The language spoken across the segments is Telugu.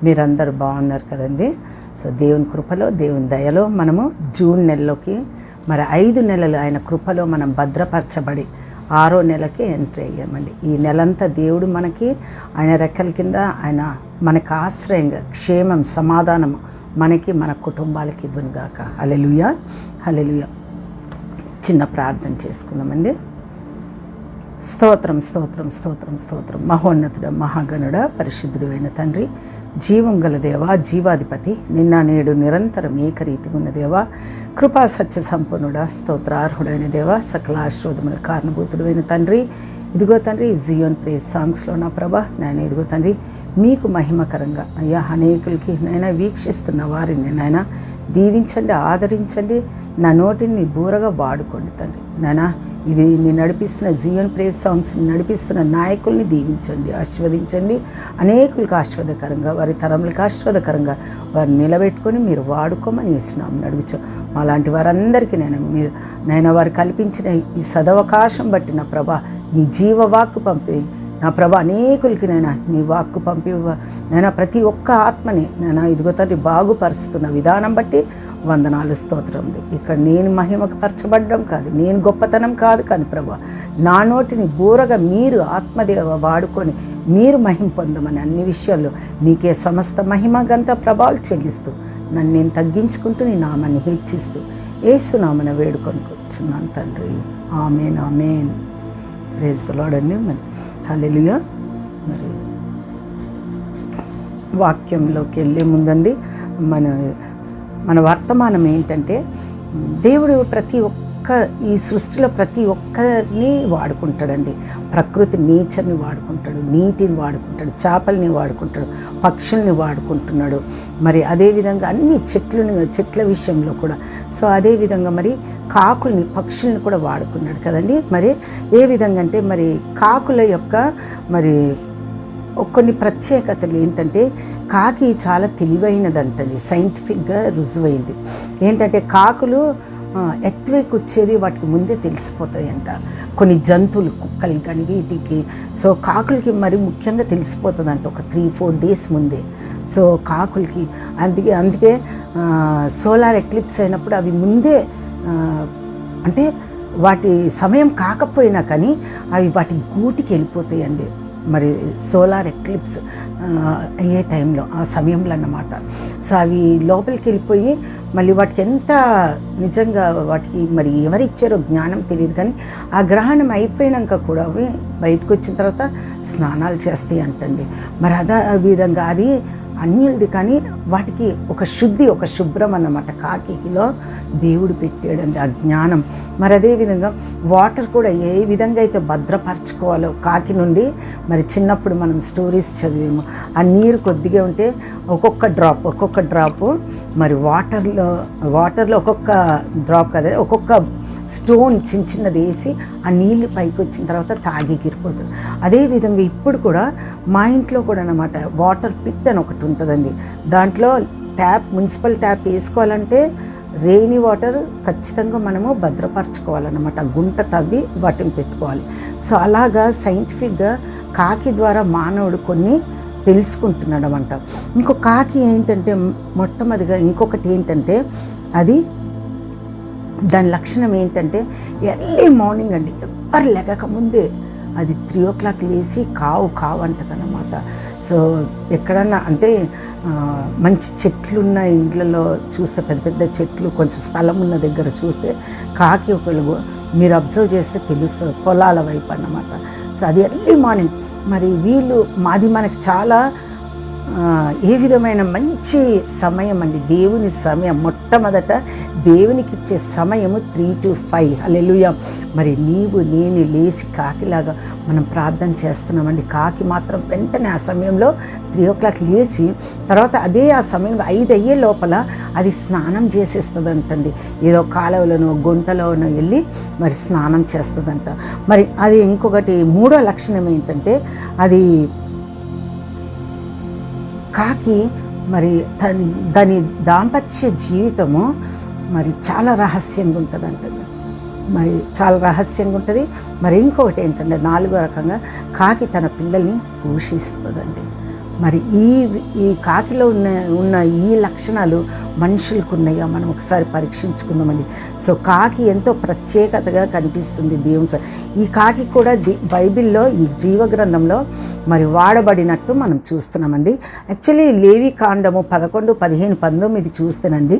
మీరందరూ బాగున్నారు కదండి. సో దేవుని కృపలో, దేవుని దయలో మనము జూన్ నెలలోకి మరి 5 నెలలు ఆయన కృపలో మనం భద్రపరచబడి 6వ నెలకి ఎంట్రీ అయ్యామండి. ఈ నెలంతా దేవుడు మనకి ఆయన రెక్కల కింద ఆయన మనకు ఆశ్రయంగా క్షేమం, సమాధానం మనకి, మన కుటుంబాలకి ఇవ్వనుగాక. హల్లెలూయా, హల్లెలూయా. చిన్న ప్రార్థన చేసుకుందామండి. స్తోత్రం, స్తోత్రం, స్తోత్రం, స్తోత్రం. మహోన్నతుడ, మహాగణుడ, పరిశుద్ధుడు అయిన తండ్రి, జీవం గల దేవ, జీవాధిపతి, నిన్న నేడు నిరంతరం ఏకరీతిగా ఉన్న దేవ, కృపా సత్య సంపన్నుడ, స్తోత్రార్హుడైన దేవ, సకల ఆశీర్వాదముల కారణభూతుడైన తండ్రి, ఇదిగో తండ్రి జియోన్ ప్రేస్ సాంగ్స్లో నా ప్రభా నేను ఇదిగో తండ్రి మీకు మహిమకరంగా అయ్యా అనేకులకి నైనా వీక్షిస్తున్న వారిని నైనా దీవించండి, ఆదరించండి. నా నోటిని బూరగా వాడుకోండి తండ్రి. నైనా ఇది నేను నడిపిస్తున్న జియోన్ ప్రేస్ సాంగ్స్ని నడిపిస్తున్న నాయకుల్ని దీవించండి, ఆశీర్వదించండి. అనేకులకు ఆశీర్వాదకరంగా, వారి తరములకు ఆశీర్వాదకరంగా వారిని నిలబెట్టుకొని మీరు వాడుకోమని ఇస్తున్నాం నడిపించు. అలాంటి వారందరికీ నేను వారు కల్పించిన ఈ సదవకాశం బట్టి నా ప్రభా నీ జీవవాక్కు పంపి నా ప్రభా అనేకులకి నీ వాక్కు పంపి ప్రతి ఒక్క ఆత్మని ఇదిగో తండ్రి బాగుపరుస్తున్న విధానం బట్టి వందనాలు, స్తోత్రములు. ఇక్కడ నేను మహిమకు పరచబడ్డం కాదు, నేను గొప్పతనం కాదు, కానీ ప్రభా నా నోటిని బూరగా మీరు ఆత్మదేవ వాడుకొని మీరు మహిమ పొందమని అన్ని విషయాల్లో మీకే సమస్త మహిమ గంత ప్రభావాలు చెల్లిస్తూ నన్ను నేను తగ్గించుకుంటూ నీ నామాన్ని హెచ్చిస్తూ యేసు నామన వేడుకొని కూర్చున్నాను తండ్రి. ఆమేన్, ఆమేన్. ప్రైజ్ ది లార్డ్ అండి. మరి హల్లెలూయా. మరి వాక్యంలోకి వెళ్ళే ముందండి మన వర్తమానం ఏంటంటే దేవుడు ఈ సృష్టిలో ప్రతి ఒక్కరిని వాడుకుంటాడండి. ప్రకృతి నేచర్ని వాడుకుంటాడు, నీటిని వాడుకుంటాడు, చేపల్ని వాడుకుంటాడు, పక్షుల్ని వాడుకుంటున్నాడు. మరి అదేవిధంగా అన్ని చెట్ల విషయంలో కూడా. సో అదేవిధంగా మరి కాకుల్ని, పక్షుల్ని కూడా వాడుకున్నాడు కదండి. మరి ఏ విధంగా అంటే మరి కాకుల యొక్క మరి కొన్ని ప్రత్యేకతలు ఏంటంటే కాకి చాలా తెలివైనదంటండి, సైంటిఫిక్గా రుజువైంది. ఏంటంటే కాకులు ఎత్వేకి వచ్చేది వాటికి ముందే తెలిసిపోతాయంట. కొన్ని జంతువులు, కుక్కలు కానీ వీటికి, సో కాకులకి మరి ముఖ్యంగా తెలిసిపోతుందంట ఒక 3-4 డేస్ ముందే. సో కాకులకి అందుకే సోలార్ ఎక్లిప్స్ అయినప్పుడు అవి ముందే అంటే వాటి సమయం కాకపోయినా కానీ అవి వాటి గూటికి వెళ్ళిపోతాయండి. మరి సోలార్ ఎక్లిప్స్ అయ్యే టైంలో, ఆ సమయంలో అన్నమాట. సో అవి లోపలికి వెళ్ళిపోయి మళ్ళీ వాటికి ఎంత నిజంగా వాటికి మరి ఎవరిచ్చారో జ్ఞానం తెలియదు, కానీ ఆ గ్రహణం అయిపోయినాక కూడా అవి బయటకు వచ్చిన తర్వాత స్నానాలు చేస్తాయి అంటండి. మరి అదే విధంగా అది అన్యులది, కానీ వాటికి ఒక శుభ్రం అన్నమాట కాకిలో దేవుడు పెట్టాడండి ఆ జ్ఞానం. మరి అదేవిధంగా వాటర్ కూడా ఏ విధంగా అయితే భద్రపరచుకోవాలో కాకి నుండి మరి చిన్నప్పుడు మనం స్టోరీస్ చదివాము. ఆ నీరు కొద్దిగా ఉంటే ఒక్కొక్క డ్రాపు మరి వాటర్లో ఒక్కొక్క డ్రాప్ కదా, ఒక్కొక్క స్టోన్ చిన్నది వేసి ఆ నీళ్ళు పైకి వచ్చిన తర్వాత తాగి గిరిపోతుంది. అదేవిధంగా ఇప్పుడు కూడా మా ఇంట్లో కూడా అన్నమాట వాటర్ పిట్ అని ఒకటి ఉంటుందండి. దాంట్లో మున్సిపల్ ట్యాప్ వేసుకోవాలంటే రెయినీ వాటర్ ఖచ్చితంగా మనము భద్రపరచుకోవాలన్నమాట. గుంట తవ్వి వాటిని పెట్టుకోవాలి. సో అలాగా సైంటిఫిక్గా కాకి ద్వారా మానవుడు కొన్ని తెలుసుకుంటున్నాడు అన్నమాట. ఇంకో కాకి ఏంటంటే మొట్టమొదటిగా ఇంకొకటి ఏంటంటే దాని లక్షణం ఏంటంటే ఎర్లీ మార్నింగ్ అండి, ఎవరు లెగక ముందే అది 3 o'clock లేచి కావు అంటది అన్నమాట. సో ఎక్కడన్నా అంటే మంచి చెట్లున్న ఇండ్లలో చూస్తే, పెద్ద చెట్లు కొంచెం స్థలం ఉన్న దగ్గర చూస్తే కాకి మీరు అబ్జర్వ్ చేస్తే తెలుస్తుంది, పొలాల వైపు అన్నమాట. సో అది ఎర్లీ మార్నింగ్. మరి మాది మనకి చాలా ఏ విధమైన మంచి సమయం అండి, దేవుని సమయం. మొట్టమొదట దేవునికి ఇచ్చే సమయము 3 to 5. హల్లెలూయా. మరి నేను లేచి కాకిలాగా మనం ప్రార్థన చేస్తున్నామండి. కాకి మాత్రం వెంటనే ఆ సమయంలో 3 o'clock లేచి తర్వాత ఆ సమయంలో 5 అయ్యే లోపల అది స్నానం చేసేస్తుందంటండి. ఏదో కాలువలోనో గుంటలోనో వెళ్ళి మరి స్నానం చేస్తుందంట. మరి అది ఇంకొకటి మూడో లక్షణం ఏంటంటే అది కాకి మరి దాని దాంపత్య జీవితము మరి చాలా రహస్యంగా ఉంటుందంట. మరి చాలా రహస్యంగా ఉంటుంది. మరి ఇంకొకటి ఏంటంటే 4వ రకంగా కాకి తన పిల్లల్ని పోషిస్తుందండి. మరి ఈ కాకిలో ఉన్న ఈ లక్షణాలు మనుషులకు ఉన్నాయా మనం ఒకసారి పరీక్షించుకుందామండి. సో కాకి ఎంతో ప్రత్యేకతగా కనిపిస్తుంది దేవుని. ఈ కాకి కూడా బైబిల్లో ఈ జీవగ్రంథంలో మరి వాడబడినట్టు మనం చూస్తున్నామండి. యాక్చువల్లీ లేవి కాండము 11, 15, 19 చూస్తేనండి,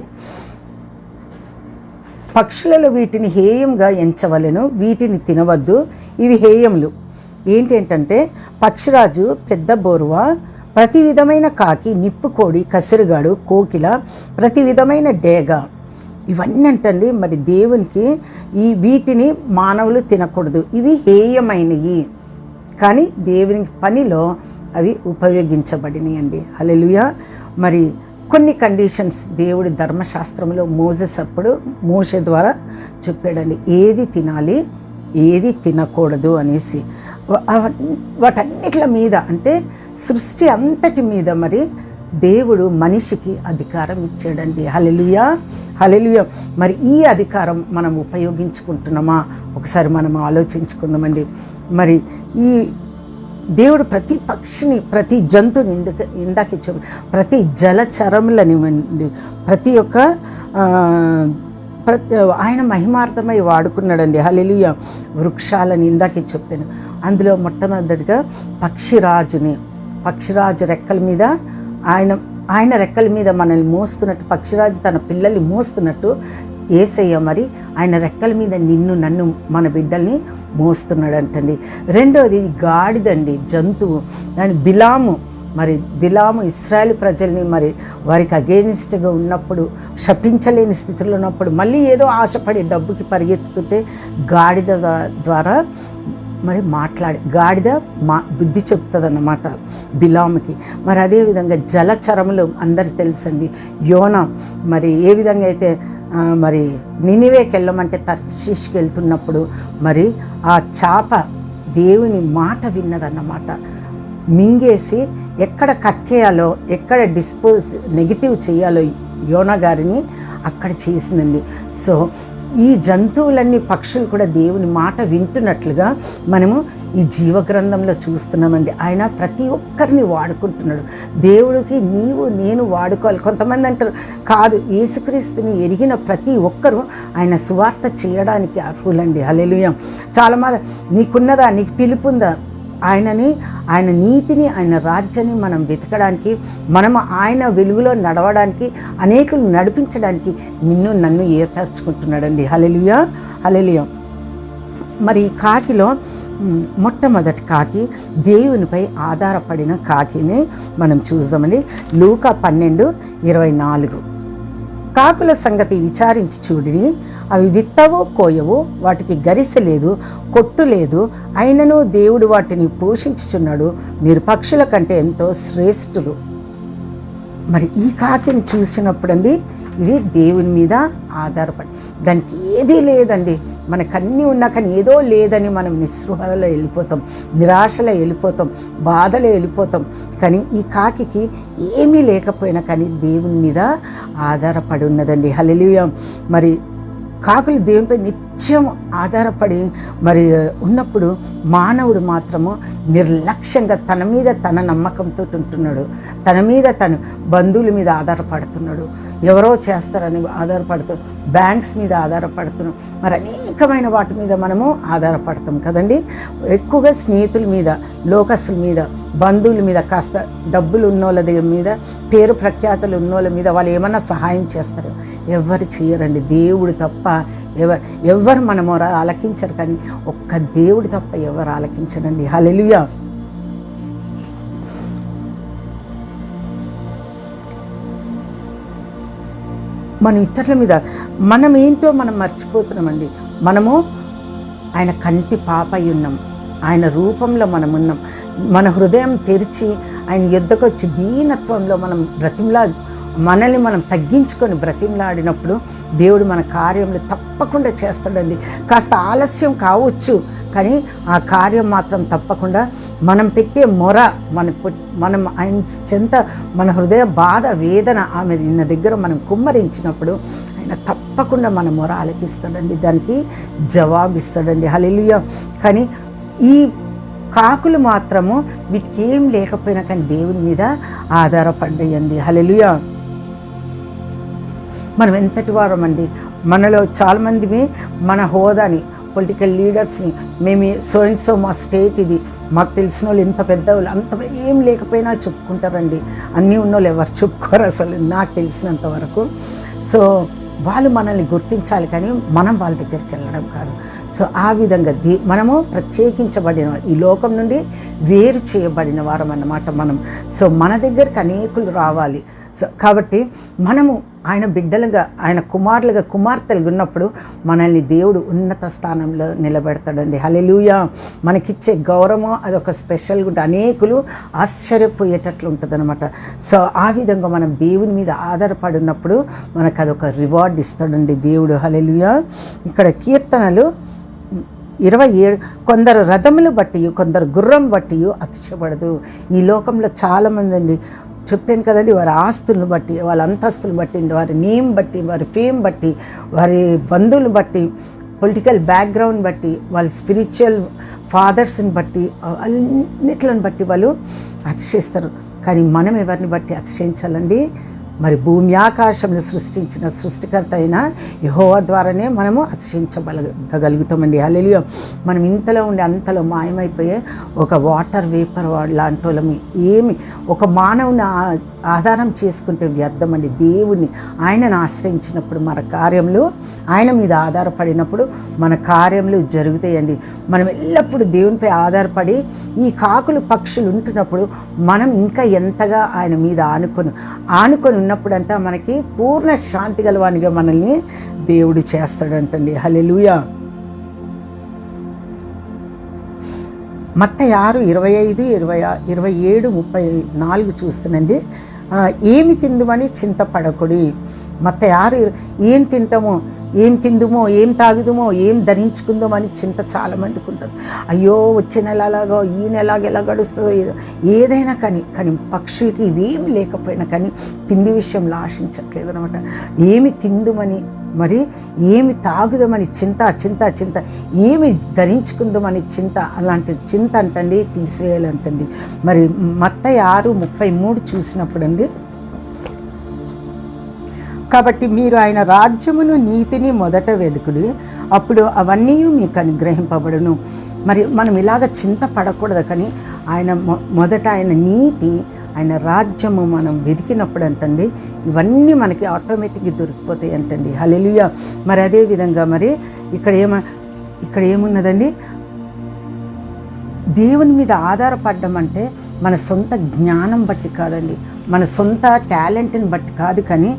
పక్షులలో వీటిని హేయంగా ఎంచవలెను, వీటిని తినవద్దు, ఇవి హేయములు. ఏంటంటే పక్షిరాజు, పెద్ద బోరువ, ప్రతి విధమైన కాకి, నిప్పుకోడి, కసిరిగాడు, కోకిల, ప్రతి విధమైన డేగ, ఇవన్నీ అంటండి మరి దేవునికి వీటిని మానవులు తినకూడదు, ఇవి హేయమైనవి. కానీ దేవుని పనిలో అవి ఉపయోగించబడినాయి అండి. హల్లెలూయా. మరి కొన్ని కండిషన్స్ దేవుడి ధర్మశాస్త్రంలో మోషే ద్వారా చెప్పాడండి, ఏది తినాలి ఏది తినకూడదు అనేసి. వాటన్నిటి మీద అంటే సృష్టి అంతటి మీద మరి దేవుడు మనిషికి అధికారం ఇచ్చాడండి. హల్లెలూయా, హల్లెలూయా. మరి ఈ అధికారం మనం ఉపయోగించుకుంటున్నామా ఒకసారి మనం ఆలోచించుకుందామండి. మరి ఈ దేవుడు ప్రతి పక్షిని, ప్రతి జంతువుని, ఇందాక చెప్పి ప్రతి జలచరములనివ్వండి, ప్రతి ఒక్క ఆయన మహిమార్థమై వాడుకున్నాడండి. హల్లెలూయా. వృక్షాలని ఇందాకే చెప్పాను. అందులో మొట్టమొదటిగా పక్షిరాజు రెక్కల మీద ఆయన రెక్కల మీద మనల్ని మోస్తున్నట్టు, పక్షిరాజు తన పిల్లల్ని మోస్తున్నట్టు యేసయ్య మరి ఆయన రెక్కల మీద నిన్ను నన్ను మన బిడ్డల్ని మోస్తున్నాడంటండి. రెండోది గాడిదండి, జంతువు. దాని బిలాము ఇశ్రాయేలు ప్రజల్ని మరి వారికి అగెయిన్స్ట్గా ఉన్నప్పుడు, శపించలేని స్థితిలో ఉన్నప్పుడు, మళ్ళీ ఏదో ఆశపడి డబ్బుకి పరిగెత్తుతుంటే గాడిద ద్వారా మరి గాడిద బుద్ధి చెప్తుందన్నమాట బిలాముకి. మరి అదేవిధంగా జలచరములు అందరికి తెలుసండి. యోనా మరి ఏ విధంగా అయితే మరి నినివేకి వెళ్ళమంటే తర్షీష్కి వెళ్తున్నప్పుడు మరి ఆ చేప దేవుని మాట విన్నదన్నమాట. మింగేసి ఎక్కడ కక్కేయాలో, ఎక్కడ నెగిటివ్ చేయాలో యోనా గారిని అక్కడ చేసిందండి. సో ఈ జంతువులన్నీ, పక్షులు కూడా దేవుని మాట వింటున్నట్లుగా మనము ఈ జీవగ్రంథంలో చూస్తున్నామండి. ఆయన ప్రతి ఒక్కరిని వాడుకుంటున్నాడు. దేవుడికి నేను వాడుకోవాలి. కొంతమంది అంటారు కాదు, యేసుక్రీస్తుని ఎరిగిన ప్రతి ఒక్కరూ ఆయన సువార్త చేయడానికి అర్హులండి. హల్లెలూయా. చాలామంది నీకున్నదా, నీకు పిలుపుందా, ఆయన నీతిని, ఆయన రాజ్యాన్ని మనం వెతకడానికి, మనం ఆయన వెలుగులో నడవడానికి, అనేకులు నడిపించడానికి నిన్ను నన్ను ఏర్పరచుకుంటున్నాడండి. హల్లెలూయా, హల్లెలూయా. మరి ఈ కాకిలో మొట్టమొదటి కాకి దేవునిపై ఆధారపడిన కాకిని మనం చూద్దామండి. లూకా 12:24. కాకుల సంగతి విచారించి చూడిని, అవి విత్తవు కోయవు, వాటికి గరిసె లేదు, కొట్టు లేదు, అయినను దేవుడు వాటిని పోషించుచున్నాడు, మీరు పక్షుల కంటే ఎంతో శ్రేష్ఠులు. మరి ఈ కాకిని చూసినప్పుడండి ఇది దేవుని మీద ఆధారపడి, దానికి ఏదీ లేదండి, మనకన్నీ ఉన్నా కానీ ఏదో లేదని మనం నిస్పృహలో వెళ్ళిపోతాం, నిరాశలో వెళ్ళిపోతాం, బాధలో వెళ్ళిపోతాం. కానీ ఈ కాకికి ఏమీ లేకపోయినా కానీ దేవుని మీద ఆధారపడి ఉన్నదండి. హల్లెలూయా. మరి కాకులు దేవునిపై నిత్యం ఆధారపడి మరి ఉన్నప్పుడు మానవుడు మాత్రము నిర్లక్ష్యంగా తన మీద తన నమ్మకంతో ఉంటున్నాడు, తన మీద తను బంధువుల మీద ఆధారపడుతున్నాడు, ఎవరో చేస్తారని ఆధారపడుతున్నాడు, బ్యాంక్స్ మీద ఆధారపడుతున్నాం, మరి అనేకమైన వాటి మీద మనము ఆధారపడతాం కదండి. ఎక్కువగా స్నేహితుల మీద, లోకస్తుల మీద, బంధువుల మీద, కాస్త డబ్బులు ఉన్నోళ్ళ దగ్గర మీద, పేరు ప్రఖ్యాతలు ఉన్నోళ్ళ మీద వాళ్ళు ఏమన్నా సహాయం చేస్తారు, ఎవరు చేయరండి. దేవుడు తప్ప ఎవరు మన మొర ఆలకించరు, కానీ ఒక్క దేవుడు తప్ప ఎవరు ఆలకించరండి. హల్లెలూయా. మనం ఇతరుల మీద మనం ఏంటో మనం మర్చిపోతున్నామండి. మనము ఆయన కంటి పాప అయి ఉన్నాం, ఆయన రూపంలో మనం ఉన్నాం. మన హృదయం తెరిచి ఆయన యుద్ధకు వచ్చి దీనత్వంలో మనం మనల్ని మనం తగ్గించుకొని బ్రతిమలాడినప్పుడు దేవుడు మన కార్యంలో తప్పకుండా చేస్తాడండి. కాస్త ఆలస్యం కావచ్చు, కానీ ఆ కార్యం మాత్రం తప్పకుండా మనం పెట్టే మొర, మనం ఆయన చెంత మన హృదయ బాధ, వేదన ఆమె నిన్న దగ్గర మనం కుమ్మరించినప్పుడు ఆయన తప్పకుండా మన మొర ఆలకిస్తాడండి, దానికి జవాబిస్తాడండి. హల్లెలూయా. కానీ ఈ కాకులు మాత్రము వీటికి ఏం లేకపోయినా కానీ దేవుని మీద ఆధారపడ్డాయండి. హల్లెలూయా. మనం ఎంతటి వారమండి, మనలో చాలామంది మన హోదాని, పొలిటికల్ లీడర్స్ని, మేము సో అండ్ సో మా స్టేట్ ఇది, మాకు తెలిసిన వాళ్ళు ఎంత పెద్దవాళ్ళు, అంత ఏం లేకపోయినా చెప్పుకుంటారండి. అన్నీ ఉన్నోళ్ళు ఎవరు చెప్పుకోరు అసలు, నాకు తెలిసినంత వరకు. సో వాళ్ళు మనల్ని గుర్తించాలి, కానీ మనం వాళ్ళ దగ్గరికి వెళ్ళడం కాదు. సో ఆ విధంగా మనము ప్రత్యేకించబడిన, ఈ లోకం నుండి వేరు చేయబడిన వారం అన్నమాట మనం. సో మన దగ్గరికి అనేకులు రావాలి. సో కాబట్టి మనము ఆయన బిడ్డలుగా, ఆయన కుమారులుగా, కుమార్తెలుగా ఉన్నప్పుడు మనల్ని దేవుడు ఉన్నత స్థానంలో నిలబెడతాడండి. హల్లెలూయా. మనకిచ్చే గౌరవం అదొక స్పెషల్గా ఉంటుంది, అనేకులు ఆశ్చర్యపోయేటట్లు ఉంటుంది అనమాట. సో ఆ విధంగా మనం దేవుని మీద ఆధారపడినప్పుడు మనకు అదొక రివార్డ్ ఇస్తాడండి దేవుడు. హల్లెలూయా. ఇక్కడ కీర్తనలు 27, కొందరు రథములు బట్టి, కొందరు గుర్రం బట్టి అతిశయపడదు. ఈ లోకంలో చాలామంది అండి, చెప్పాను కదండి, వారి ఆస్తులను బట్టి, వాళ్ళ అంతస్తులు బట్టి, వారి నేమ్ బట్టి, వారి ఫేమ్ బట్టి, వారి బంధువులు బట్టి, పొలిటికల్ బ్యాక్గ్రౌండ్ బట్టి, వాళ్ళ స్పిరిచువల్ ఫాదర్స్ని బట్టి, అన్నిట్లను బట్టి వాళ్ళు అతిశయిస్తారు. కానీ మనం ఎవరిని బట్టి అతిశయించాలండి? మరి భూమి ఆకాశంలో సృష్టించిన సృష్టికర్త అయిన యెహోవా ద్వారానే మనము అతిశయించగలుగుతామండి. హల్లెలూయా. మనం ఇంతలో ఉండి అంతలో మాయమైపోయే ఒక వాటర్ వేపర్ లాంటి వాళ్ళమి. ఏమి ఒక మానవుని ఆధారం చేసుకుంటే వ్యర్థం అండి. దేవుణ్ణి, ఆయనను ఆశ్రయించినప్పుడు మన కార్యములు, ఆయన మీద ఆధారపడినప్పుడు మన కార్యములు జరుగుతాయండి. మనం ఎల్లప్పుడూ దేవునిపై ఆధారపడి ఈ కాకులు పక్షులు ఉంటున్నప్పుడు మనం ఇంకా ఎంతగా ఆయన మీద ఆనుకొని ఉన్నప్పుడు అంట మనకి పూర్ణ శాంతి గలవానిగా మనల్ని దేవుడు చేస్తాడంటండి. హల్లెలూయా. మత్తయి 6:25, 27, 34 చూస్తానండి. ఏమి తిందుమని చింతపడకుడి. మత్తయి 6, ఏం తింటామో, ఏం తిందుమో, ఏం తాగుదుమో, ఏం ధరించుకుందామో అని చింత చాలామందికి ఉంటుంది. అయ్యో వచ్చే నెల అలాగో, ఈ నెల ఎలా గడుస్తుందో, ఏదైనా కానీ పక్షులకి ఇవేమి లేకపోయినా కానీ తిండి విషయంలో ఆశించట్లేదు అనమాట. ఏమి తిందుమని, మరి ఏమి తాగుదామని చింత, ఏమి ధరించుకుందామని చింత, అలాంటి చింత అంటండి తీసివేయాలంటండి. మరి మత్తయి 6:33 చూసినప్పుడు అండి, కాబట్టి మీరు ఆయన రాజ్యమును నీతిని మొదట వెదుకుడి, అప్పుడు అవన్నీ మీకు అనుగ్రహింపబడును. మరి మనం ఇలాగ చింత పడకూడదు, కానీ ఆయన మొదట ఆయన నీతి, ఆయన రాజ్యము మనం వెతికినప్పుడు అంటండి ఇవన్నీ మనకి ఆటోమేటిక్గా దొరికిపోతాయి అంటండి. హల్లెలూయా. మరి అదేవిధంగా మరి ఇక్కడ ఏమున్నదండి, దేవుని మీద ఆధారపడడం అంటే మన సొంత జ్ఞానం బట్టి కాదండి, మన సొంత టాలెంట్ని బట్టి కాదు, కానీ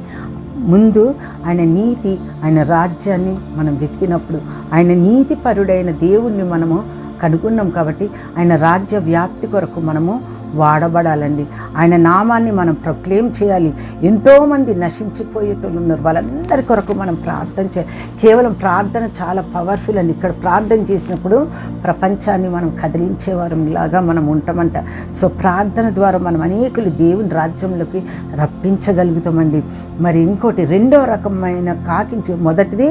ముందు ఆయన నీతి, ఆయన రాజ్యాన్ని మనం వెతికినప్పుడు, ఆయన నీతిపరుడైన దేవుణ్ణి మనము కనుగొన్నాం కాబట్టి ఆయన రాజ్య వ్యాప్తి కొరకు మనము వాడబడాలండి. ఆయన నామాన్ని మనం ప్రొక్లెయిమ్ చేయాలి. ఎంతోమంది నశించిపోయేటోళ్ళు ఉన్నారు, వాళ్ళందరి కొరకు మనం ప్రార్థన చేయాలి. కేవలం ప్రార్థన చాలా పవర్ఫుల్ అండి. ఇక్కడ ప్రార్థన చేసినప్పుడు ప్రపంచాన్ని మనం కదిలించేవారంలాగా మనం ఉంటామంట. సో ప్రార్థన ద్వారా మనం అనేకులు దేవుని రాజ్యంలోకి రప్పించగలుగుతామండి. మరి ఇంకోటి, రెండో రకమైన కాకిని, మొదటిది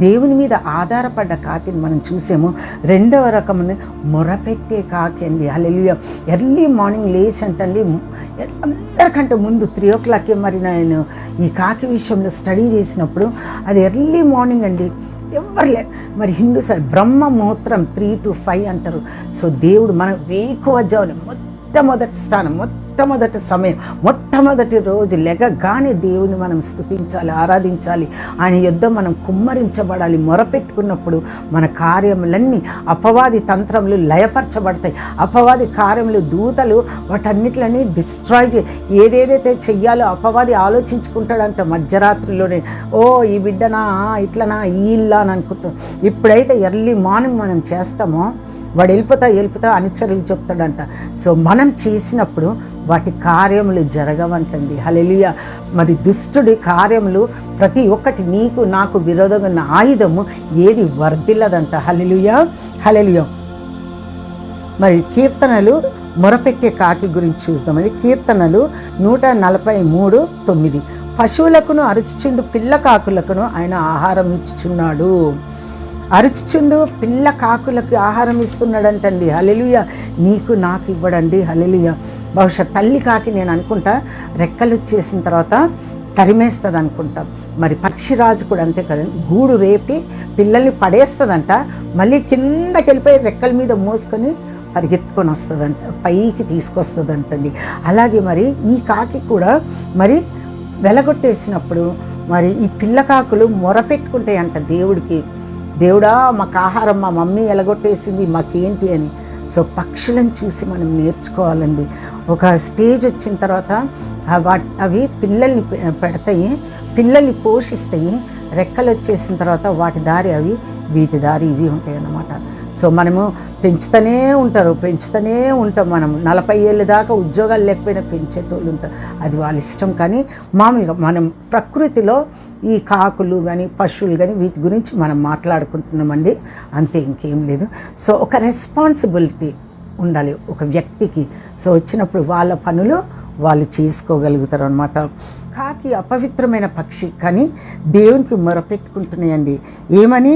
దేవుని మీద ఆధారపడ్డ కాకిని మనం చూసాము. రెండవ రకమైన మొరపెట్టే కాకి అండి. హల్లెలూయా. ఎర్లీ మార్నింగ్ లేచి అంటండి, అందరికంటే ముందు 3 o'clock మరి నేను ఈ కాకి విషయంలో స్టడీ చేసినప్పుడు అది ఎర్లీ మార్నింగ్ అండి, ఎవరు మరి హిందూ సార్ బ్రహ్మ ముహూర్తం 3 to 5 అంటారు. సో దేవుడు మనం వేకువజామున మొట్టమొదటి స్థానం, మొట్టమొదటి సమయం, మొట్టమొదటి రోజు లెగగానే దేవుని మనం స్తుతించాలి, ఆరాధించాలి. ఆయన యుద్ధం మనం కుమ్మరించబడాలి. మొరపెట్టుకున్నప్పుడు మన కార్యములన్నీ, అపవాది తంత్రములు లయపరచబడతాయి. అపవాది కార్యములు, దూతలు వాటన్నిటిని డిస్ట్రాయ్ ఏదేదైతే చెయ్యాలో అపవాది ఆలోచించుకుంటాడంట మధ్యరాత్రిలోనే. ఓ ఈ బిడ్డనా, ఇట్లనా, ఈ ఇల్లా అని అనుకుంటాం. ఇప్పుడైతే ఎర్లీ మార్నింగ్ మనం చేస్తామో వాడు వెళ్ళిపోతా అనుచరులు చెప్తాడంట. సో మనం చేసినప్పుడు వాటి కార్యములు జరగవంటండి. హల్లెలూయా. మరి దుష్టుడి కార్యములు ప్రతి ఒక్కటి నీకు నాకు విరోధంగా ఉన్న ఆయుధము ఏది వర్ధిల్లదంట. హల్లెలూయా. హల్లెలూయా. మరి కీర్తనలు, మొరపెట్టే కాకి గురించి చూద్దామని. కీర్తనలు 143:9, పశువులకును అరుచుచుండు పిల్ల కాకులకును ఆయన ఆహారం ఇచ్చుచున్నాడు. అరుచుచుండు పిల్ల కాకులకు ఆహారం ఇస్తున్నాడంటండి. హల్లెలూయా. నీకు నాకు ఇవ్వడండి. హల్లెలూయా. బహుశా తల్లి కాకి నేను అనుకుంటా రెక్కలు వచ్చేసిన తర్వాత తరిమేస్తుంది అనుకుంటాం. మరి పక్షిరాజు కూడా అంతే కదండి, గూడు రేపి పిల్లల్ని పడేస్తుందంట, మళ్ళీ కిందకి వెళ్ళిపోయి రెక్కల మీద మోసుకొని పరిగెత్తుకొని వస్తుందంట, పైకి తీసుకొస్తుందంటండి. అలాగే మరి ఈ కాకి కూడా మరి వెలగొట్టేసినప్పుడు మరి ఈ పిల్ల కాకులు మొరపెట్టుకుంటాయి అంట దేవుడికి, దేవుడా మాకు ఆహారం మా మమ్మీ ఎలగొట్టేసింది మాకేంటి అని. సో పక్షులను చూసి మనం నేర్చుకోవాలండి. ఒక స్టేజ్ వచ్చిన తర్వాత అవి పిల్లల్ని పెడతాయి, పిల్లల్ని పోషిస్తాయి. రెక్కలు వచ్చేసిన తర్వాత వాటి దారి అవి, వీటి దారి ఇవి ఉంటాయి అన్నమాట. సో మనము పెంచుతూనే ఉంటాం. మనం 40 ఏళ్ళ దాకా ఉద్యోగాలు లేకపోయినా పెంచేటోళ్ళు ఉంటారు, అది వాళ్ళ ఇష్టం. కానీ మామూలుగా మనం ప్రకృతిలో ఈ కాకులు కానీ పశువులు కానీ వీటి గురించి మనం మాట్లాడుకుంటున్నామండి, అంతే, ఇంకేం లేదు. సో ఒక రెస్పాన్సిబిలిటీ ఉండాలి ఒక వ్యక్తికి. సో వచ్చినప్పుడు వాళ్ళ పనులు వాళ్ళు చేసుకోగలుగుతారు అనమాట. కాకి అపవిత్రమైన పక్షి కానీ దేవునికి మొరపెట్టుకుంటున్నాయండి. ఏమని?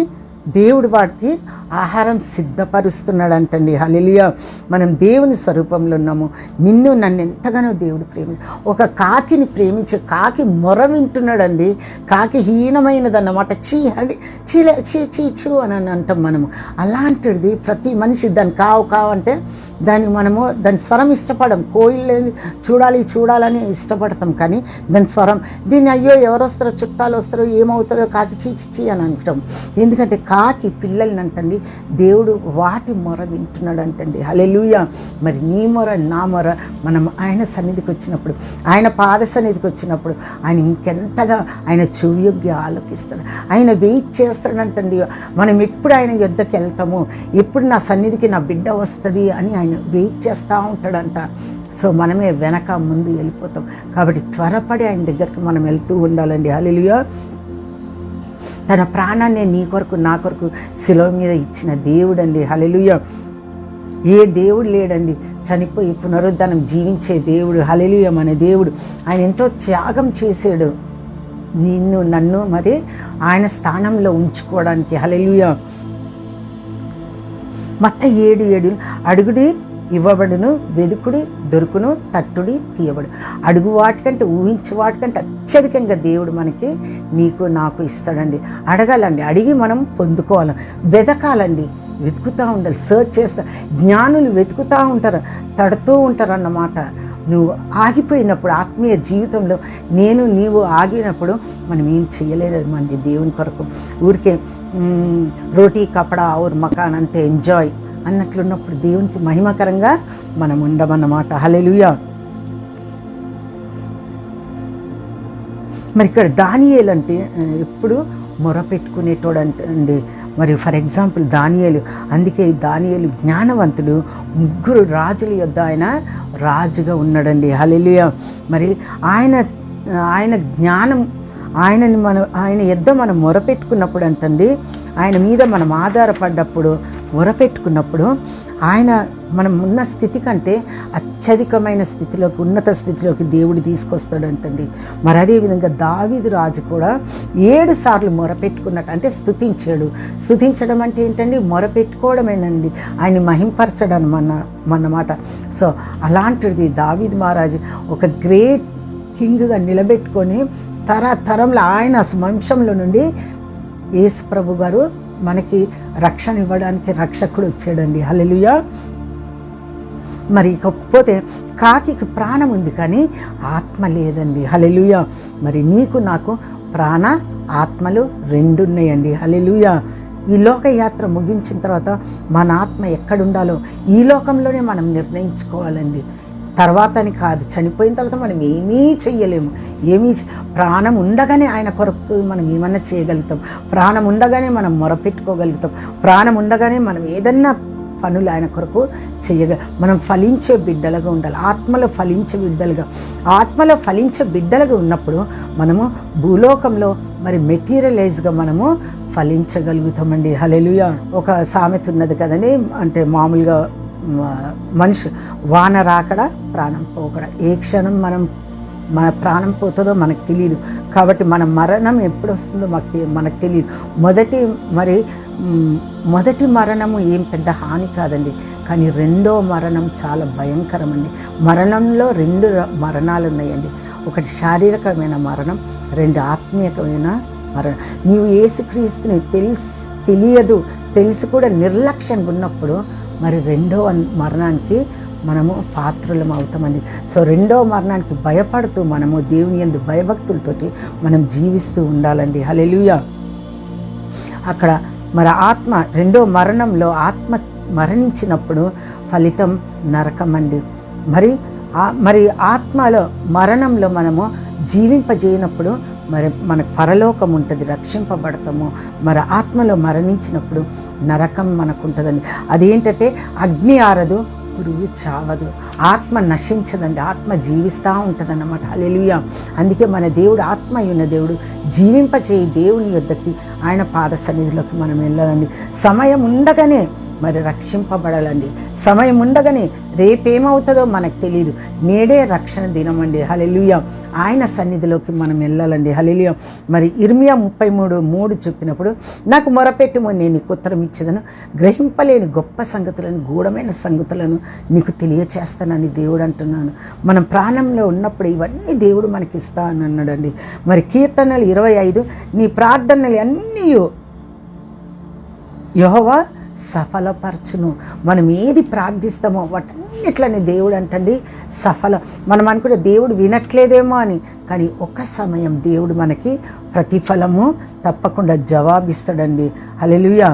దేవుడు వాటికి ఆహారం సిద్ధపరుస్తున్నాడంటండి. హల్లెలూయా. మనం దేవుని స్వరూపంలో ఉన్నాము. నిన్ను నన్ను ఎంతగానో దేవుడు ఒక కాకిని ప్రేమించే కాకి మొర వింటున్నాడండి. కాకి హీనమైనదన్నమాట, చీ అని అంటాం మనము. అలాంటిది ప్రతి మనిషి దాన్ని కావు అంటే దాన్ని మనము దాని స్వరం ఇష్టపడం. కోయిల్ చూడాలని ఇష్టపడతాం, కానీ దాని స్వరం దీన్ని అయ్యో ఎవరు వస్తారో చుట్టాలు వస్తారో ఏమవుతుందో కాకి చీ అని అంటాం. ఎందుకంటే కాకి పిల్లల్ని అంటండి దేవుడు వాటి మొర వింటున్నాడు అంటండి. హల్లెలూయా. మరి నీ మొర నా మొర మనం ఆయన సన్నిధికి వచ్చినప్పుడు, ఆయన పాద సన్నిధికి వచ్చినప్పుడు ఆయన ఇంకెంతగా ఆయన చెవియొగ్గి ఆలోకిస్తాడు, ఆయన వెయిట్ చేస్తాడంటండి. మనం ఎప్పుడు ఆయన యుద్ధకి వెళ్తాము, ఎప్పుడు నా సన్నిధికి నా బిడ్డ వస్తుంది అని ఆయన వెయిట్ చేస్తూ ఉంటాడంట. సో మనమే వెనక ముందు వెళ్ళిపోతాం. కాబట్టి త్వరపడి ఆయన దగ్గరికి మనం వెళ్తూ ఉండాలండి. హల్లెలూయా. తన ప్రాణాన్ని నీ కొరకు నా కొరకు శిలువ మీద ఇచ్చిన దేవుడు అండి. హల్లెలూయా. ఏ దేవుడు లేడండి చనిపోయి పునరుద్ధానం జీవించే దేవుడు. హల్లెలూయా. మన దేవుడు ఆయన ఎంతో త్యాగం చేశాడు నిన్ను నన్ను మరి ఆయన స్థానంలో ఉంచుకోవడానికి. హల్లెలూయా. మత్తయి 7:7 అడుగుడి ఇవ్వబడును, వెదుకుడి దొరుకును, తట్టుడి తీయబడు. అడుగు వాటికంటే ఊహించే వాటికంటే అత్యధికంగా దేవుడు మనకి నీకు నాకు ఇస్తాడండి. అడగాలండి, అడిగి మనం పొందుకోవాలి, వెతకాలండి, వెతుకుతూ ఉండాలి, సర్చ్ చేస్తా. జ్ఞానులు వెతుకుతూ ఉంటారు, తడుతూ ఉంటారు అన్నమాట. నువ్వు ఆగిపోయినప్పుడు ఆత్మీయ జీవితంలో నీవు ఆగినప్పుడు మనం ఏం చేయలేమండి దేవుని కొరకు. ఊరికే రోటీ కపడా ఔర్ మకాన్ అంతే ఎంజాయ్ అన్నట్లున్నప్పుడు దేవునికి మహిమకరంగా మనం ఉండమన్నమాట. హల్లెలూయా. మరి ఇక్కడ దానియేలు అంటే ఎప్పుడు మొరపెట్టుకునేటోడు అండి. మరి ఫర్ ఎగ్జాంపుల్ దానియేలు, అందుకే దానియేలు జ్ఞానవంతుడు, 3 రాజుల యొద్ద ఆయన రాజుగా ఉన్నాడండి. హల్లెలూయా. మరి ఆయన జ్ఞానం ఆయన యొద్ద మనం మొరపెట్టుకున్నప్పుడు అంటండి, ఆయన మీద మనం ఆధారపడ్డప్పుడు మొరపెట్టుకున్నప్పుడు ఆయన మనం ఉన్న స్థితి కంటే అత్యధికమైన స్థితిలోకి, ఉన్నత స్థితిలోకి దేవుడు తీసుకొస్తాడంటండి. మరి అదేవిధంగా దావీదు రాజు కూడా 7 సార్లు మొరపెట్టుకున్నట్టు, అంటే స్తుతించడం అంటే ఏంటండి? మొరపెట్టుకోవడమేనండి, ఆయన్ని మహింపరచడం అన్నమాట. సో అలాంటిది దావీదు మహారాజు ఒక గ్రేట్ కింగ్గా నిలబెట్టుకొని తరంలో ఆయన వంశంలో నుండి యేసు ప్రభు గారు మనకి రక్షణ ఇవ్వడానికి రక్షకుడు వచ్చాడండి. హల్లెలూయా. మరి ఇకపోతే కాకికి ప్రాణం ఉంది కానీ ఆత్మ లేదండి. హల్లెలూయా. మరి నీకు నాకు ప్రాణ ఆత్మలు 2 ఉన్నాయండి. హల్లెలూయా. ఈ లోకయాత్ర ముగించిన తర్వాత మన ఆత్మ ఎక్కడుండాలో ఈ లోకంలోనే మనం నిర్ణయించుకోవాలండి. తర్వాత అని కాదు, చనిపోయిన తర్వాత మనం ఏమీ చెయ్యలేము. ప్రాణం ఉండగానే ఆయన కొరకు మనం ఏమన్నా చేయగలుగుతాం, ప్రాణం ఉండగానే మనం మొరపెట్టుకోగలుగుతాం, ప్రాణం ఉండగానే మనం ఏదన్నా పనులు ఆయన కొరకు మనం ఫలించే బిడ్డలుగా ఉండాలి. ఆత్మలో ఫలించే బిడ్డలుగా ఉన్నప్పుడు మనము భూలోకంలో మరి మెటీరియలైజ్గా మనము ఫలించగలుగుతామండి. హల్లెలూయా. ఒక సామెత ఉన్నది కదండి, అంటే మామూలుగా మనిషి వాన రాకడా ప్రాణం పోకడా, ఏ క్షణం మనం మన ప్రాణం పోతుందో మనకు తెలియదు. కాబట్టి మన మరణం ఎప్పుడు వస్తుందో మనకు తెలియదు. మొదటి మరణము ఏం పెద్ద హాని కాదండి, కానీ రెండో మరణం చాలా భయంకరం అండి. మరణంలో 2 మరణాలు ఉన్నాయండి. ఒకటి శారీరకమైన మరణం, 2 ఆత్మీయమైన మరణం. నీవు యేసుక్రీస్తుని తెలిసి కూడా నిర్లక్ష్యంగా ఉన్నప్పుడు మరి రెండో మరణానికి మనము పాత్రలం అవుతామండి. సో రెండో మరణానికి భయపడుతూ మనము దేవుని యందు భయభక్తులతోటి మనం జీవిస్తూ ఉండాలండి. హల్లెలూయా. అక్కడ మరి రెండో మరణంలో ఆత్మ మరణించినప్పుడు ఫలితం నరకం అండి. మరి ఆత్మలో మరణంలో మనము జీవింపజేయనప్పుడు మరి మనకు పరలోకం ఉంటుంది, రక్షింపబడతాము. మరి ఆత్మలో మరణించినప్పుడు నరకం మనకు ఉంటుందండి. అదేంటంటే అగ్ని ఆరదు, పురుగు చావదు, ఆత్మ నశించదండి, ఆత్మ జీవిస్తూ ఉంటుందన్నమాట. హల్లెలూయా. అందుకే మన దేవుడు ఆత్మ ఉన్న దేవుడు, జీవింపచేయి దేవుని యొద్దకి, ఆయన పాద సన్నిధిలోకి మనం వెళ్ళాలండి. సమయం ఉండగానే మరి రక్షింపబడాలండి. సమయం ఉండగానే రేపేమవుతుందో మనకు తెలియదు. నేడే రక్షణ దినం అండి. హల్లెలూయా. ఆయన సన్నిధిలోకి మనం వెళ్ళాలండి. హల్లెలూయా. మరి ఇర్మియా 33:3 చెప్పినప్పుడు, నాకు మొరపెట్టుము, నేను నీకు ఉత్తరం ఇచ్చేదను, గ్రహింపలేని గొప్ప సంగతులను, గూఢమైన సంగతులను నీకు తెలియచేస్తానని దేవుడు అంటున్నాను. మనం ప్రాణంలో ఉన్నప్పుడు ఇవన్నీ దేవుడు మనకి ఇస్తా అని అన్నాడండి. మరి కీర్తనలు 25, నీ ప్రార్థనలు అన్నీ యెహోవా సఫలపరచును. మనం ఏది ప్రార్థిస్తామో వాటన్నిట్లని దేవుడు అంటండి మనం అనుకుంటే దేవుడు వినట్లేదేమో అని, కానీ ఒక సమయం దేవుడు మనకి ప్రతిఫలము తప్పకుండా జవాబిస్తాడండి. హల్లెలూయా.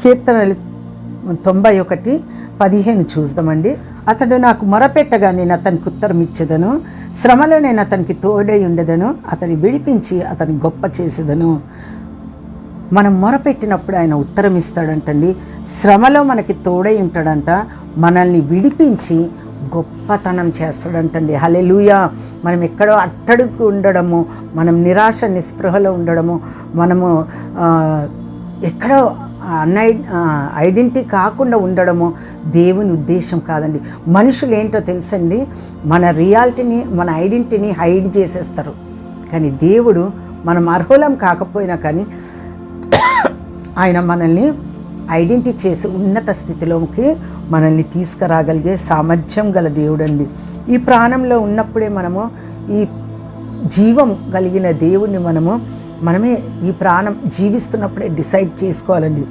కీర్తనలు 91:15 చూద్దామండి. అతడు నాకు మొరపెట్టగా నేను అతనికి ఉత్తరం ఇచ్చేదను, శ్రమలో నేను అతనికి తోడై ఉండేదను, అతని విడిపించి అతని గొప్ప చేసేదను. మనం మొరపెట్టినప్పుడు ఆయన ఉత్తరం ఇస్తాడంటండి. శ్రమలో మనకి తోడై ఉంటాడంట, మనల్ని విడిపించి గొప్పతనం చేస్తాడంటండి. హల్లెలూయా. మనం ఎక్కడో అట్టడుగు ఉండడము, మనం నిరాశ నిస్పృహలో ఉండడము, మనము ఎక్కడో ఐడెంటిటీ కాకుండా ఉండడము దేవుని ఉద్దేశం కాదండి. మనుషులు ఏంటో తెలుసండి, మన రియాలిటీని, మన ఐడెంటిటీని హైడ్ చేసేస్తారు. కానీ దేవుడు మనం అర్హులం కాకపోయినా కానీ ఆయన మనల్ని ఐడెంటిటీ చేసి ఉన్నత స్థితిలోకి మనల్ని తీసుకురాగలిగే సామర్థ్యం గల దేవుడండి. ఈ ప్రాణంలో ఉన్నప్పుడే మనము ఈ జీవం కలిగిన దేవుణ్ణి మనమే ఈ ప్రాణం జీవిస్తున్నప్పుడే డిసైడ్ చేసుకోవాలండి.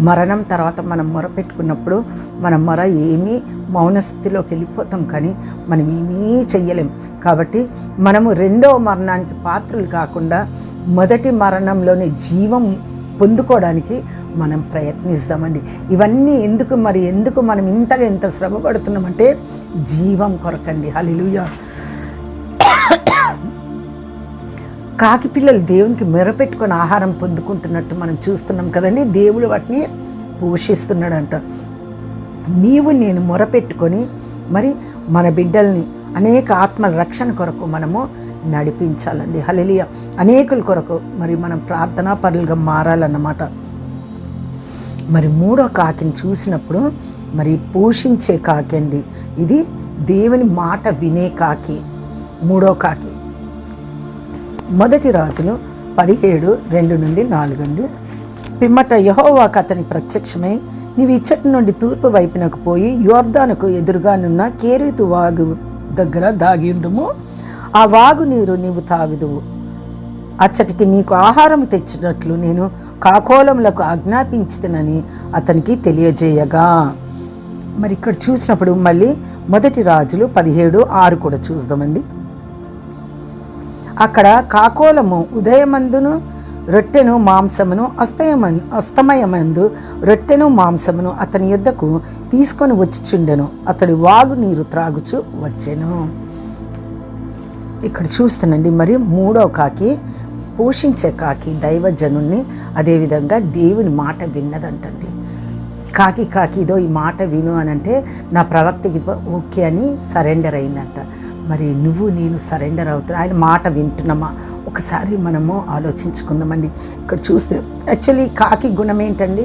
మరణం తర్వాత మనం మొరపెట్టుకున్నప్పుడు మన మొర ఏమీ మౌనస్థితిలోకి వెళ్ళిపోతాం, కానీ మనం ఏమీ చెయ్యలేం. కాబట్టి మనము రెండవ మరణానికి పాత్రలు కాకుండా మొదటి మరణంలోనే జీవం పొందుకోవడానికి మనం ప్రయత్నిస్తామండి. ఇవన్నీ ఎందుకు మనం ఇంత శ్రమ పడుతున్నామంటే జీవం కొరకండి. హల్లెలూయా. కాకి పిల్లలు దేవునికి మెరపెట్టుకొని ఆహారం పొందుకుంటున్నట్టు మనం చూస్తున్నాం కదండి. దేవుడు వాటిని పోషిస్తున్నాడంట. నేను మొరపెట్టుకొని మరి మన బిడ్డల్ని అనేక ఆత్మల రక్షణ కొరకు మనము నడిపించాలండి. హల్లెలూయా. అనేకుల కొరకు మరి మనం ప్రార్థనా పరులుగా మారాలన్నమాట. మరి 3వ కాకిని చూసినప్పుడు మరి పోషించే కాకి అండి. ఇది దేవుని మాట వినే కాకి. 3వ కాకి మొదటి రాజులు 17:2-4 అండి. పిమ్మట యెహోవాకు అతని ప్రత్యక్షమై, నీవు ఇచ్చటి నుండి తూర్పు వైపునకు పోయి యోర్దానుకు ఎదురుగానున్న కేరీతు వాగు దగ్గర దాగి ఉండుము, ఆ వాగు నీరు నీవు తాగుదువు, అచ్చటికి నీకు ఆహారం తెచ్చినట్లు నేను కాకోలములకు ఆజ్ఞాపించుదనని అతనికి తెలియజేయగా. మరి ఇక్కడ చూసినప్పుడు మళ్ళీ మొదటి రాజులు 17:6 కూడా చూద్దామండి. అక్కడ కాకోలము ఉదయమందును రొట్టెను మాంసమును, అస్తమయమందు రొట్టెను మాంసమును అతని యొద్దకు తీసుకొని వచ్చిచుండెను. అతడు వాగు నీరు త్రాగుచు వచ్చెను. ఇక్కడ చూస్తానండి. మరి 3వ కాకి పోషించే కాకి దైవజనుణ్ణి, అదేవిధంగా దేవుని మాట విన్నదంటండి. కాకి ఇదో ఈ మాట విను అని అంటే నా ప్రవక్తకి ఓకే అని సరెండర్ అయిందంట. మరి నేను సరెండర్ అవుతున్నా, ఆయన మాట వింటున్నామా? ఒకసారి మనము ఆలోచించుకుందామండి. ఇక్కడ చూస్తే యాక్చువల్లీ కాకి గుణం ఏంటండి?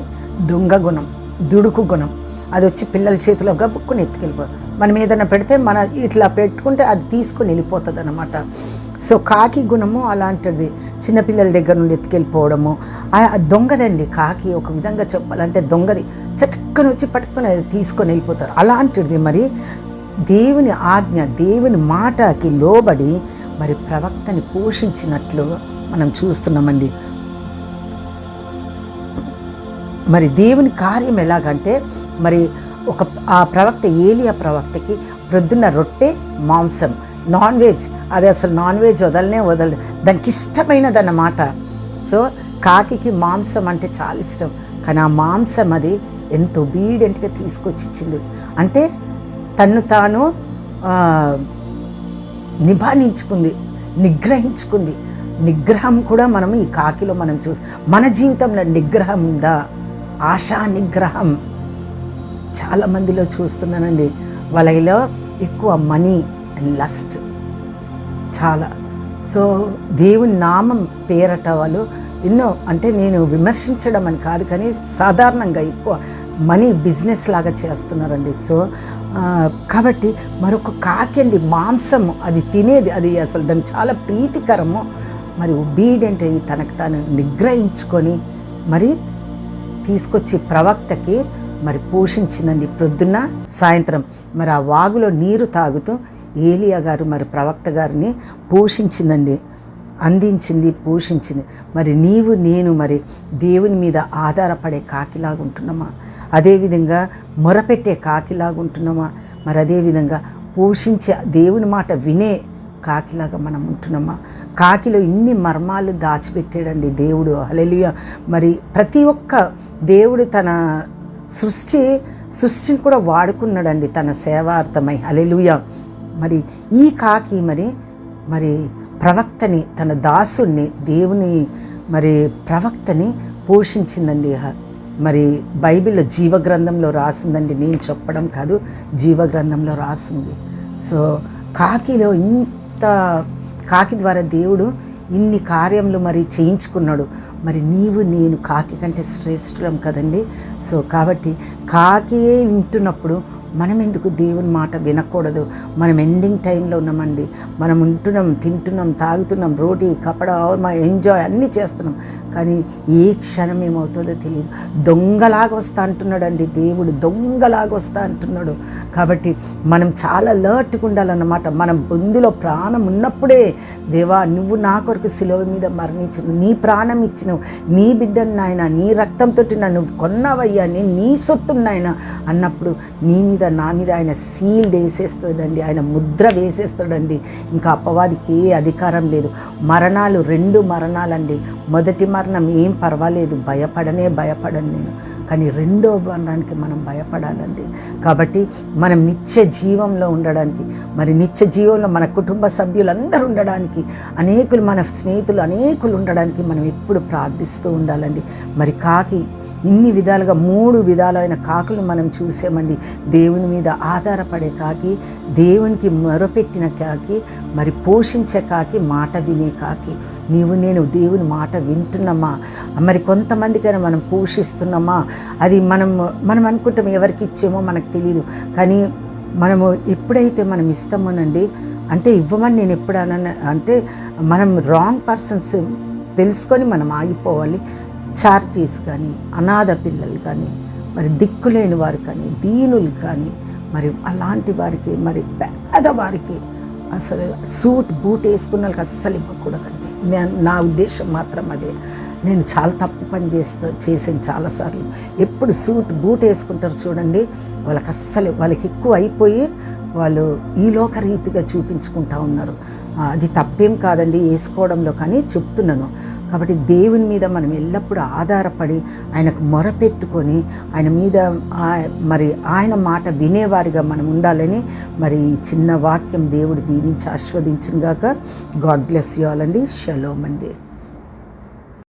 దొంగ గుణం, దుడుకు గుణం. అది వచ్చి పిల్లల చేతిలో గబుక్కుని ఎత్తుకెళ్ళిపో. మనం ఏదైనా పెడితే మన ఇట్లా పెట్టుకుంటే అది తీసుకొని వెళ్ళిపోతుంది అన్నమాట. సో కాకి గుణము అలాంటిది, చిన్నపిల్లల దగ్గర నుండి ఎత్తుకెళ్ళిపోవడము. దొంగదండి కాకి, ఒక విధంగా చెప్పాలంటే దొంగది. చటుక్కని వచ్చి పట్టుకొని అది తీసుకొని వెళ్ళిపోతారు. అలాంటిది మరి దేవుని ఆజ్ఞ, దేవుని మాటకి లోబడి మరి ప్రవక్తని పోషించినట్లు మనం చూస్తున్నామండి. మరి దేవుని కార్యం ఎలాగంటే మరి ఆ ప్రవక్త ఏలియా ప్రవక్తకి ప్రొద్దున్న రొట్టె మాంసం, నాన్ వెజ్, అది అసలు నాన్ వెజ్ వదలదు, దానికి ఇష్టమైనదన్నమాట. సో కాకికి మాంసం అంటే చాలా ఇష్టం, కానీ ఆ మాంసం అది ఎంతో ఒబీడియంట్గా తీసుకొచ్చి ఇచ్చింది. అంటే తన్ను తాను నిగ్రహించుకుంది. నిగ్రహం కూడా మనం ఈ కాకిలో మనం మన జీవితంలో నిగ్రహం ఉందా? ఆశా నిగ్రహం చాలామందిలో చూస్తున్నానండి. వాళ్ళలో ఎక్కువ మనీ అండ్ లస్ట్ చాలా. సో దేవుని నామం పేరట వాళ్ళు ఎన్నో, అంటే నేను విమర్శించడం అని కాదు, కానీ సాధారణంగా ఎక్కువ మనీ బిజినెస్ లాగా చేస్తున్నారండి. సో కాబట్టి మరొక కాకి అండి, మాంసము అది తినేది, అది అసలు దానికి చాలా ప్రీతికరము. మరి ఒబీడియంట్ అయ్యి తనకు తాను నిగ్రహించుకొని మరి తీసుకొచ్చి ప్రవక్తకి మరి పోషించిందండి. ప్రొద్దున్న సాయంత్రం మరి ఆ వాగులో నీరు తాగుతూ ఏలియా గారు మరి ప్రవక్త గారిని పోషించిందండి, అందించింది, పోషించింది. మరి నీవు నేను మరి దేవుని మీద ఆధారపడే కాకిలాగా ఉంటున్నామా? అదేవిధంగా మొరపెట్టే కాకిలాగా ఉంటున్నామా? మరి అదేవిధంగా పోషించే దేవుని మాట వినే కాకిలాగా మనం ఉంటున్నామా? కాకిలో ఇన్ని మర్మాలు దాచిపెట్టాడండి దేవుడు. హల్లెలూయా. మరి ప్రతి ఒక్క దేవుడు తన సృష్టిని కూడా వాడుకున్నాడండి తన సేవార్థమై. హల్లెలూయా. మరి ఈ కాకి మరి ప్రవక్తని, తన దాసుని, దేవుని మరి ప్రవక్తని పోషించిందండి. మరి బైబిల్లో జీవగ్రంథంలో రాసిందండి, నేను చెప్పడం కాదు, జీవగ్రంథంలో రాసింది. సో కాకిలో కాకి ద్వారా దేవుడు ఇన్ని కార్యములు మరి చేయించుకున్నాడు. మరి నీవు నేను కాకి కంటే శ్రేష్ఠులం కదండి. సో కాబట్టి కాకియే వింటున్నప్పుడు మనం ఎందుకు దేవుని మాట వినకూడదు? మనం ఎండింగ్ టైంలో ఉన్నామండి. మనం ఉంటున్నాం, తింటున్నాం, తాగుతున్నాం, రోటీ కపడా ఎంజాయ్ అన్నీ చేస్తున్నాం, కానీ ఏ క్షణం ఏమవుతుందో తెలియదు. దొంగలాగా వస్తా అంటున్నాడండి దేవుడు, దొంగలాగా వస్తా అంటున్నాడు. కాబట్టి మనం చాలా అలర్ట్గా ఉండాలన్నమాట. మనం బొందులో ప్రాణం ఉన్నప్పుడే, దేవా నువ్వు నా కొరకు శిలువ మీద మరణించను, నీ ప్రాణం ఇచ్చినవు, నీ బిడ్డను నాయన, నీ రక్తంతో నన్ను కొన్నావయ్యా, నేను నీ సొత్తున్నాయన అన్నప్పుడు నీ మీద నా మీద ఆయన సీల్ వేసేస్తాడండి, ఆయన ముద్ర వేసేస్తాడండి. ఇంకా అపవాదికి ఏ అధికారం లేదు. మరణాలు 2 మరణాలండి. మొదటి మరణం ఏం పర్వాలేదు, భయపడను నేను, కానీ 2వ మరణానికి మనం భయపడాలండి. కాబట్టి మనం నిత్య జీవంలో ఉండడానికి, మరి నిత్య జీవంలో మన కుటుంబ సభ్యులందరూ ఉండడానికి, అనేకులు మన స్నేహితులు అనేకులు ఉండడానికి మనం ఎప్పుడు ప్రార్థిస్తూ ఉండాలండి. మరి కాకి ఇన్ని విధాలుగా 3 విధాలైన కాకులు మనం చూసామండి. దేవుని మీద ఆధారపడే కాకి, దేవునికి మొరపెట్టిన కాకి, మరి పోషించే కాకి, మాట వినే కాకి. నీవు నేను దేవుని మాట వింటున్నామా? మరి కొంతమందికైనా మనం పోషిస్తున్నామా? అది మనం అనుకుంటాం ఎవరికి ఇచ్చేమో మనకు తెలియదు, కానీ మనము ఎప్పుడైతే మనం ఇస్తామోనండి, అంటే ఇవ్వమని నేను ఎప్పుడన్నా అంటే మనం రాంగ్ పర్సన్స్ తెలుసుకొని మనం ఆగిపోవాలి. చారిటీస్ కానీ, అనాథ పిల్లలు కానీ, మరి దిక్కులేని వారు కానీ, దీనులు కానీ, మరి అలాంటి వారికి, మరి పేదవారికి అసలు సూట్ బూట్ వేసుకున్న వాళ్ళకి అస్సలు ఇవ్వకూడదండి. నా ఉద్దేశం మాత్రం అదే. నేను చాలా తప్పు పని చేసాను చాలాసార్లు. ఎప్పుడు సూట్ బూట్ వేసుకుంటారు చూడండి, వాళ్ళకి ఎక్కువ అయిపోయి వాళ్ళు ఈ లోకరీతిగా చూపించుకుంటూ ఉన్నారు. అది తప్పేం కాదండి వేసుకోవడంలో, కానీ చెప్తున్నాను. కాబట్టి దేవుని మీద మనం ఎల్లప్పుడూ ఆధారపడి ఆయనకు మొరపెట్టుకొని ఆయన మీద మరి ఆయన మాట వినేవారిగా మనం ఉండాలని మరి చిన్న వాక్యం దేవుడు దీవించి ఆశీర్వదించును గాక. గాడ్ బ్లెస్ యు ఆల్ అండి. షలోమ్ అండి.